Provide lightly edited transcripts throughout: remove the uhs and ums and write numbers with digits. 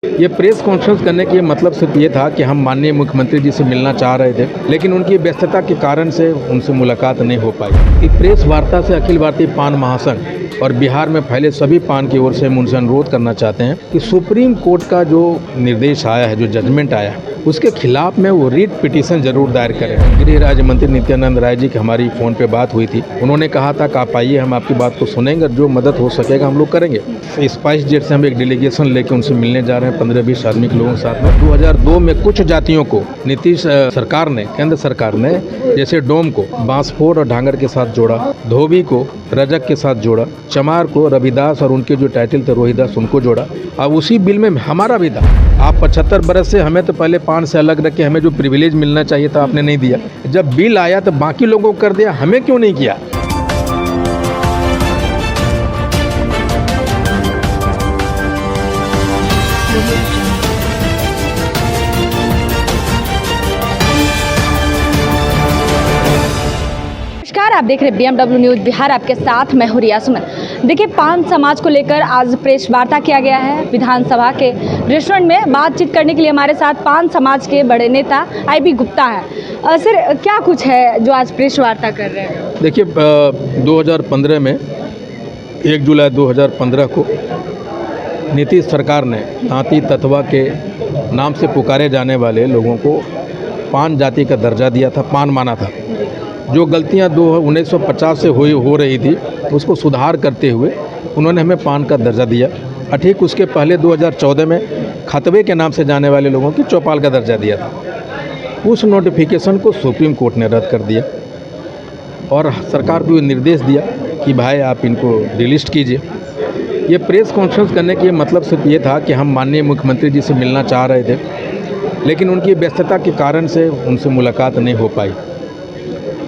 ये press conference करने की मतलब सिर्फ ये था कि हम माननीय मुख्यमंत्री जी से मिलना चाह रहे थे, लेकिन उनकी व्यस्तता के कारण से उनसे मुलाकात नहीं हो पाई। इस प्रेस वार्ता से अखिल भारतीय पान महासंघ और बिहार में फैले सभी पान की ओर से हम उनसे अनुरोध करना चाहते हैं कि सुप्रीम कोर्ट का जो निर्देश आया है, जो जजमेंट आया है, उसके खिलाफ में वो रिट पिटीशन जरूर दायर करें। गृह राज्य मंत्री नित्यानंद राय जी की हमारी फ़ोन पे बात हुई थी। उन्होंने कहा था कि आप आइए, हम आपकी बात को सुनेंगे, जो मदद हो सकेगा हम लोग करेंगे। स्पाइस जेट से हम एक डेलीगेशन लेके उनसे मिलने जा रहे हैं 15-20 आदमी के लोगों के साथ में। 2002 में कुछ जातियों को नीतीश सरकार ने, केंद्र सरकार ने, जैसे डोम को बांसफोड़ और ढांगर के साथ जोड़ा, धोबी को रजक के साथ जोड़ा, चमार को रविदास और उनके जो टाइटल थे रोहिदास, उनको जोड़ा। अब उसी बिल में हमारा भी था। आप 75 बरस से हमें तो पहले पान से अलग रख के हमें जो प्रिविलेज मिलना चाहिए था आपने नहीं दिया। जब बिल आया तो बाकी लोगों को कर दिया, हमें क्यों नहीं किया? नमस्कार, आप देख रहे हैं BMW न्यूज़ बिहार। आपके साथ मैं हूं रिया सुमन। देखिए, पान समाज को लेकर आज प्रेस वार्ता किया गया है विधानसभा के रेस्टोरेंट में। बातचीत करने के लिए हमारे साथ पान समाज के बड़े नेता IB गुप्ता हैं। सर, क्या कुछ है जो आज प्रेस वार्ता कर रहे हैं? देखिए, 2015 में 1 जुलाई 2015 को नीतीश सरकार ने तांती ततवा के नाम से पुकारे जाने वाले लोगों को पान जाति का दर्जा दिया था, पान माना था। जो गलतियां 1950 से हो रही थी उसको सुधार करते हुए उन्होंने हमें पान का दर्जा दिया। ठीक उसके पहले 2014 में खतवे के नाम से जाने वाले लोगों की चौपाल का दर्जा दिया था। उस नोटिफिकेशन को सुप्रीम कोर्ट ने रद्द कर दिया और सरकार को निर्देश दिया कि भाई आप इनको डिलिस्ट कीजिए। ये प्रेस कॉन्फ्रेंस करने की मतलब सिर्फ ये था कि हम माननीय मुख्यमंत्री जी से मिलना चाह रहे थे, लेकिन उनकी व्यस्तता के कारण से उनसे मुलाकात नहीं हो पाई।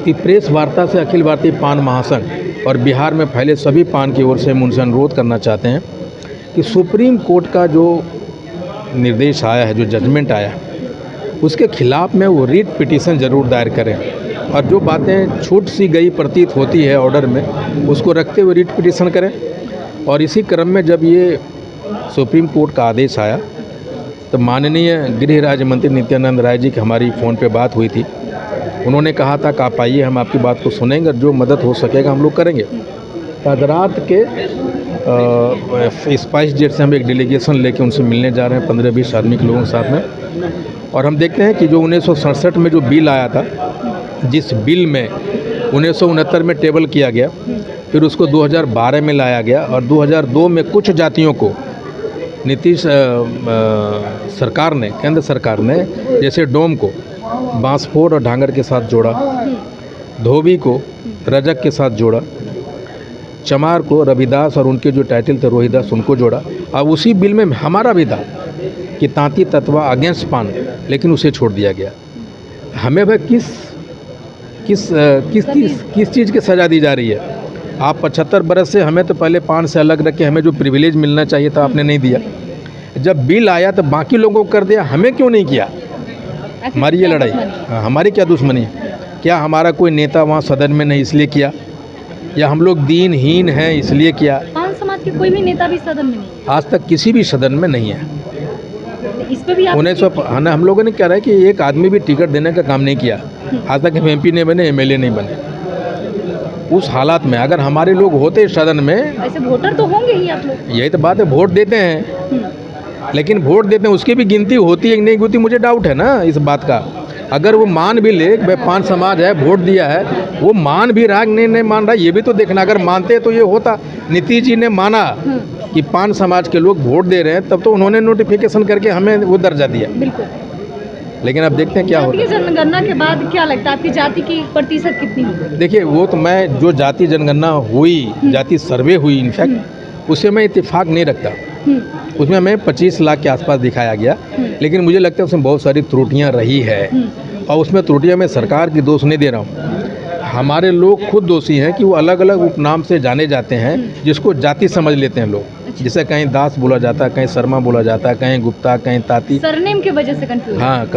कि प्रेस वार्ता से अखिल भारतीय पान महासंघ और बिहार में फैले सभी पान की ओर से हम उनसे अनुरोध करना चाहते हैं कि सुप्रीम कोर्ट का जो निर्देश आया है, जो जजमेंट आया है, उसके खिलाफ में वो रिट पिटीशन ज़रूर दायर करें और जो बातें छूट सी गई प्रतीत होती है ऑर्डर में, उसको रखते हुए रिट पिटीशन करें। और इसी क्रम में जब ये सुप्रीम कोर्ट का आदेश आया तो माननीय गृह राज्य मंत्री नित्यानंद राय जी की हमारी फ़ोन पे बात हुई थी। उन्होंने कहा था कि आप आइए, हम आपकी बात को सुनेंगे, जो मदद हो सकेगा हम लोग करेंगे। आज रात के स्पाइस जेट से हम एक डेलीगेशन लेके उनसे मिलने जा रहे हैं 15-20 आदमी के लोगों के साथ में। और हम देखते हैं कि जो 1967 में जो बिल आया था, जिस बिल में 1969 में टेबल किया गया, फिर उसको 2012 में लाया गया और 2002 में कुछ जातियों को नीतीश सरकार ने, केंद्र सरकार ने, जैसे डोम को बांसफोड़ और ढांगर के साथ जोड़ा, धोबी को रजक के साथ जोड़ा, चमार को रविदास और उनके जो टाइटल थे रोहिदास, उनको जोड़ा। अब उसी बिल में हमारा भी था कि तांती ततवा अगेंस्ट पान, लेकिन उसे छोड़ दिया गया। हमें भाई किस चीज़ की सज़ा दी जा रही है? आप 75 बरस से हमें तो पहले पान से अलग रख के हमें जो प्रिविलेज मिलना चाहिए था आपने नहीं दिया। जब बिल आया तो बाकी लोगों को कर दिया, हमें क्यों नहीं किया? हमारी ये लड़ाई, हमारी क्या दुश्मनी है? क्या हमारा कोई नेता वहाँ सदन में नहीं इसलिए किया, या हम लोग दीनहीन हैं इसलिए किया? पान समाज के कोई भी नेता भी सदन में नहीं, आज तक किसी भी सदन में नहीं है। इस पे भी हम लोगों ने क्या रहा है कि एक आदमी भी टिकट देने का काम नहीं किया। आज तक हम MP नहीं बने, MLA नहीं बने। उस हालात में अगर हमारे लोग होते सदन में, ऐसे वोटर तो होंगे ही आप लोग। यही तो बात है, वोट देते हैं, लेकिन वोट देते हैं उसकी भी गिनती होती है कि नहीं होती, मुझे डाउट है ना इस बात का। अगर वो मान भी ले भाई पान समाज है, वोट दिया है, वो मान भी रहा नहीं मान रहा, ये भी तो देखना। अगर मानते तो ये होता। नीतीश जी ने माना कि पान समाज के लोग वोट दे रहे हैं, तब तो उन्होंने नोटिफिकेशन करके हमें वो दर्जा दिया। बिल्कुल। लेकिन अब देखते हैं क्या होता है। जनगणना के बाद क्या लगता है आपकी जाति की प्रतिशत कितनी होगी? देखिए, वो तो मैं जो जाति जनगणना हुई, जाति सर्वे हुई, इनफैक्ट उससे मैं इत्तेफाक नहीं रखता। उसमें हमें 25 लाख के आसपास दिखाया गया, लेकिन मुझे लगता है उसमें बहुत सारी त्रुटियां रही है। और उसमें त्रुटियां मैं सरकार की दोष नहीं दे रहा हूँ, हमारे लोग खुद दोषी हैं कि वो अलग अलग उपनाम से जाने जाते हैं, जिसको जाति समझ लेते हैं लोग। जैसे कहीं दास बोला जाता है, कहीं शर्मा बोला जाता है, कहीं गुप्ता, कहीं ताती, सरनेम की वजह से कंफ्यूज। हाँ,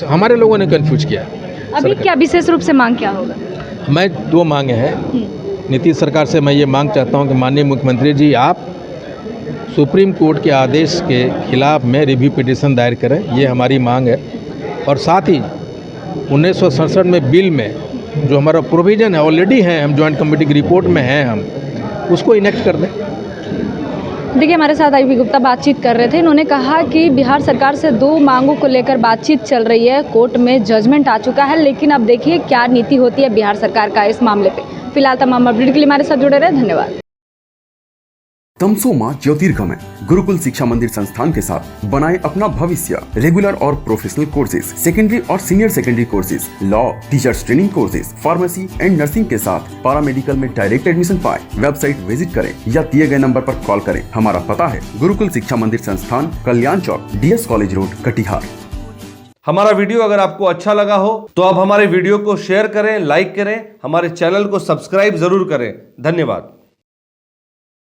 हमारे लोगों ने कंफ्यूज किया। अभी क्या विशेष रूप से मांग क्या होगा? मैं 2 मांगे हैं नीतीश सरकार से। मैं ये मांग चाहता हूँ कि माननीय मुख्यमंत्री जी, आप सुप्रीम कोर्ट के आदेश के खिलाफ में रिव्यू पिटीशन दायर करें, ये हमारी मांग है। और साथ ही 1967 में बिल में जो हमारा प्रोविज़न है, ऑलरेडी है, हम जॉइंट कमेटी की रिपोर्ट में हैं, हम उसको इनेक्ट कर दें। देखिए, हमारे साथ आईपी गुप्ता बातचीत कर रहे थे। इन्होंने कहा कि बिहार सरकार से 2 मांगों को लेकर बातचीत चल रही है, कोर्ट में जजमेंट आ चुका है, लेकिन अब देखिए क्या नीति होती है बिहार सरकार का इस मामले पे। फिलहाल तमाम अपडेट के लिए हमारे साथ जुड़े रहे, धन्यवाद। तमसो मां ज्योतिर्गमय गुरुकुल शिक्षा मंदिर संस्थान के साथ बनाए अपना भविष्य। रेगुलर और प्रोफेशनल कोर्सेज, सेकेंडरी और senior secondary courses, law, teachers training courses, pharmacy and nursing के साथ पैरामेडिकल में डायरेक्ट एडमिशन पाए। वेबसाइट विजिट करें या दिए गए नंबर पर कॉल करें। हमारा पता है गुरुकुल शिक्षा मंदिर संस्थान, कल्याण चौक, DS कॉलेज रोड, कटिहार। हमारा वीडियो अगर आपको अच्छा लगा हो तो आप हमारे वीडियो को शेयर करें, लाइक करें, हमारे चैनल को सब्सक्राइब जरूर करें। धन्यवाद।